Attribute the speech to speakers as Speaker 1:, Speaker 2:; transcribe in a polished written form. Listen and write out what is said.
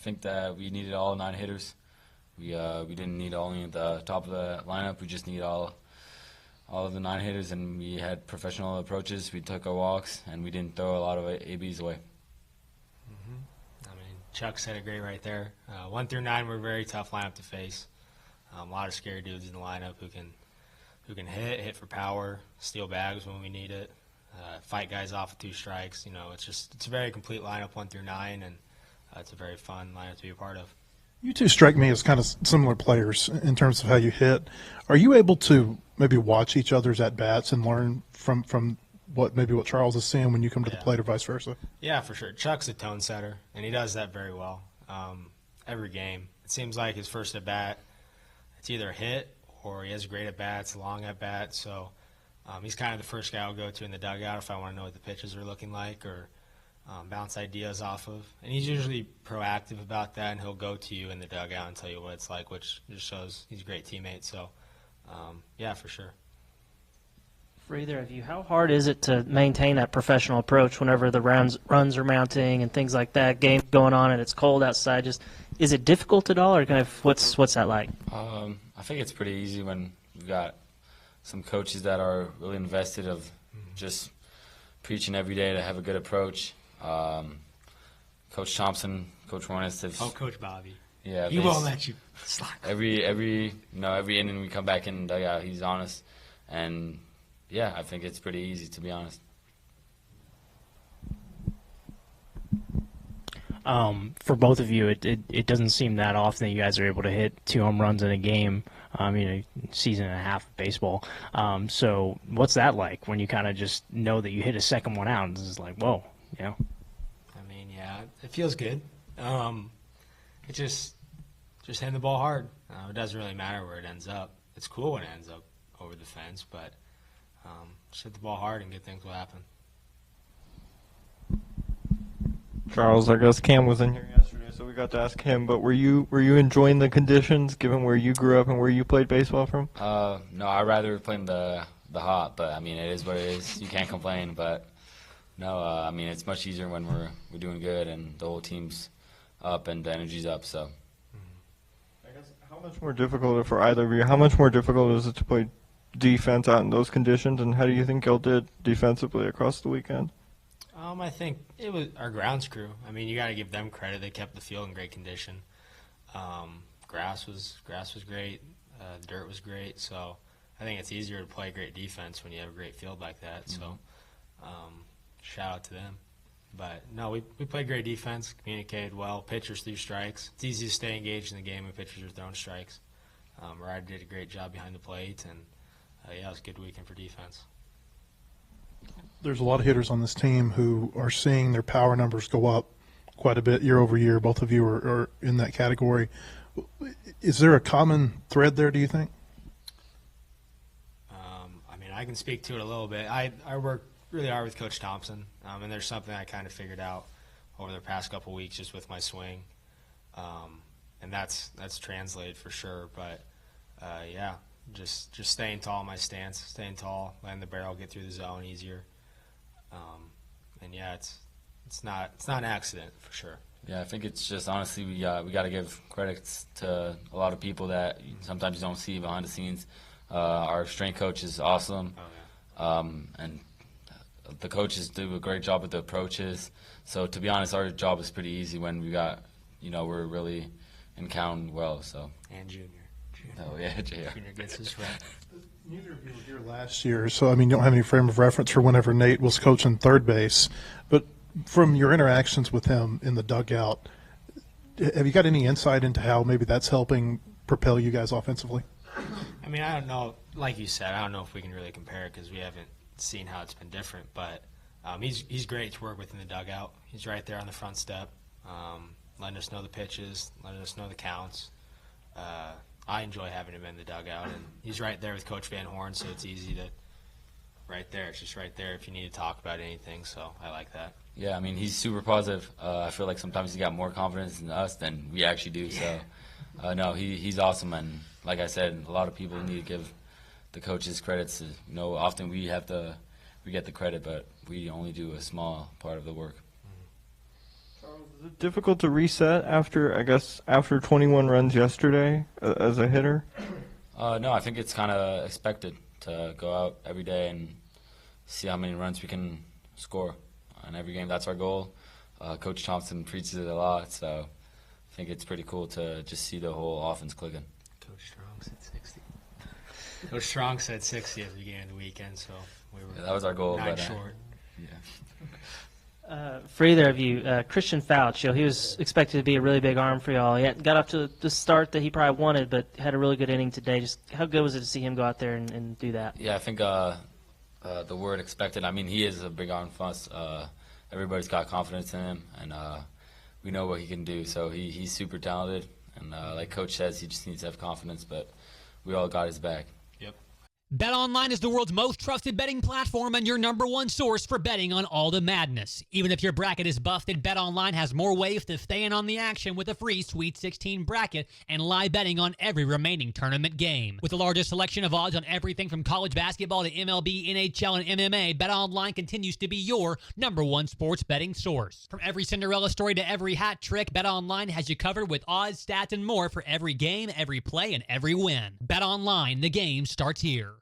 Speaker 1: think that we needed all 9 hitters. We didn't need only at the top of the lineup. We just need all of the 9 hitters, and we had professional approaches. We took our walks, and we didn't throw a lot of ABs away.
Speaker 2: I mean, Chuck said it great right there. 1 through 9 were a very tough lineup to face. A lot of scary dudes in the lineup who can hit for power, steal bags when we need it, fight guys off with 2 strikes. You know, it's a very complete lineup 1 through 9, and it's a very fun lineup to be a part of.
Speaker 3: You two strike me as kind of similar players in terms of how you hit. Are you able to maybe watch each other's at-bats and learn from what Charles is seeing when you come to the plate or vice versa?
Speaker 2: Yeah, for sure. Chuck's a tone setter, and he does that very well. Every game, it seems like his first at-bat, it's either a hit or he has great at-bats, long at-bats. So he's kind of the first guy I'll go to in the dugout if I want to know what the pitches are looking like or bounce ideas off of. And he's usually proactive about that, and he'll go to you in the dugout and tell you what it's like, which just shows he's a great teammate. So, yeah, for sure.
Speaker 4: For either of you, how hard is it to maintain that professional approach whenever the runs are mounting and things like that, game's going on and it's cold outside? Just is it difficult at all, or kind of what's that like?
Speaker 1: I think it's pretty easy when we've got some coaches that are really invested of just preaching every day to have a good approach. Coach Thompson, Coach Hornets.
Speaker 2: Coach Bobby.
Speaker 1: Yeah,
Speaker 2: he won't let you slack.
Speaker 1: Every inning we come back in the dugout, he's honest, and yeah, I think it's pretty easy, to be honest.
Speaker 4: For both of you, it doesn't seem that often that you guys are able to hit 2 home runs in a game. Season and a half of baseball. So what's that like when you kind of just know that you hit a second one out? And it's like, whoa, you know?
Speaker 2: I mean, yeah, it feels good. It just hitting the ball hard. It doesn't really matter where it ends up. It's cool when it ends up over the fence, but just hit the ball hard and good things will happen.
Speaker 5: Charles, I guess Cam was in here yesterday, so we got to ask him. But were you enjoying the conditions, given where you grew up and where you played baseball from?
Speaker 1: No, I'd rather play in the hot, but I mean it is what it is. You can't complain. But no, I mean it's much easier when we're doing good and the whole team's up and the energy's up. So.
Speaker 5: I guess how much more difficult for either of you? How much more difficult is it to play defense out in those conditions, and how do you think y'all did defensively across the weekend?
Speaker 2: I think it was our grounds crew. I mean, you got to give them credit. They kept the field in great condition. Grass was great. The dirt was great. So I think it's easier to play great defense when you have a great field like that. Mm-hmm. So shout out to them. But no, we played great defense, communicated well. Pitchers threw strikes. It's easy to stay engaged in the game when pitchers are throwing strikes. Ryder did a great job behind the plate, and yeah, it was a good weekend for defense.
Speaker 3: There's a lot of hitters on this team who are seeing their power numbers go up quite a bit year over year. Both of you are in that category. Is there a common thread there, do you think?
Speaker 2: I mean, I can speak to it a little bit. I work really hard with Coach Thompson, and there's something I kind of figured out over the past couple of weeks just with my swing, and that's translated for sure. But, yeah. Just staying tall in my stance, staying tall, letting the barrel get through the zone easier, and yeah, it's not an accident for sure.
Speaker 1: Yeah, I think it's just honestly we got to give credits to a lot of people that sometimes you don't see behind the scenes. Our strength coach is awesome, and the coaches do a great job with the approaches. So to be honest, our job is pretty easy when we're really in count well. So
Speaker 2: and Junior.
Speaker 1: Oh, yeah, JR.
Speaker 2: Junior gets his rep.
Speaker 3: Neither of you were here last year, so, I mean, you don't have any frame of reference for whenever Nate was coaching third base. But from your interactions with him in the dugout, have you got any insight into how maybe that's helping propel you guys offensively?
Speaker 2: I mean, I don't know. Like you said, I don't know if we can really compare it because we haven't seen how it's been different. But he's great to work with in the dugout. He's right there on the front step, letting us know the pitches, letting us know the counts. I enjoy having him in the dugout, and he's right there with Coach Van Horn, so it's easy to right there. It's just right there if you need to talk about anything, so I like that.
Speaker 1: Yeah, I mean, he's super positive. I feel like sometimes he's got more confidence in us than we actually do.
Speaker 2: Yeah.
Speaker 1: So, no, he's awesome, and like I said, a lot of people need to give the coaches credits. Often we get the credit, but we only do a small part of the work.
Speaker 5: Charles, Is it difficult to reset after 21 runs yesterday as a hitter?
Speaker 1: No, I think it's kind of expected to go out every day and see how many runs we can score. In every game, that's our goal. Coach Thompson preaches it a lot, so I think it's pretty cool to just see the whole offense clicking.
Speaker 2: Coach Strong said 60. Coach Strong said 60 at the beginning of the weekend, so we were
Speaker 1: That was our goal.
Speaker 2: 9
Speaker 1: but,
Speaker 2: short.
Speaker 1: Yeah.
Speaker 6: For either of you, Christian Fouch, he was expected to be a really big arm for y'all. He got off to the start that he probably wanted, but had a really good inning today. Just how good was it to see him go out there and do that?
Speaker 1: Yeah, I think the word expected, I mean, he is a big arm for us. Everybody's got confidence in him, and we know what he can do. So he's super talented, and like Coach says, he just needs to have confidence, but we all got his back.
Speaker 7: BetOnline is the world's most trusted betting platform and your number one source for betting on all the madness. Even if your bracket is busted, BetOnline has more ways to stay in on the action with a free Sweet 16 bracket and live betting on every remaining tournament game. With the largest selection of odds on everything from college basketball to MLB, NHL, and MMA, BetOnline continues to be your number one sports betting source. From every Cinderella story to every hat trick, BetOnline has you covered with odds, stats, and more for every game, every play, and every win. BetOnline, the game starts here.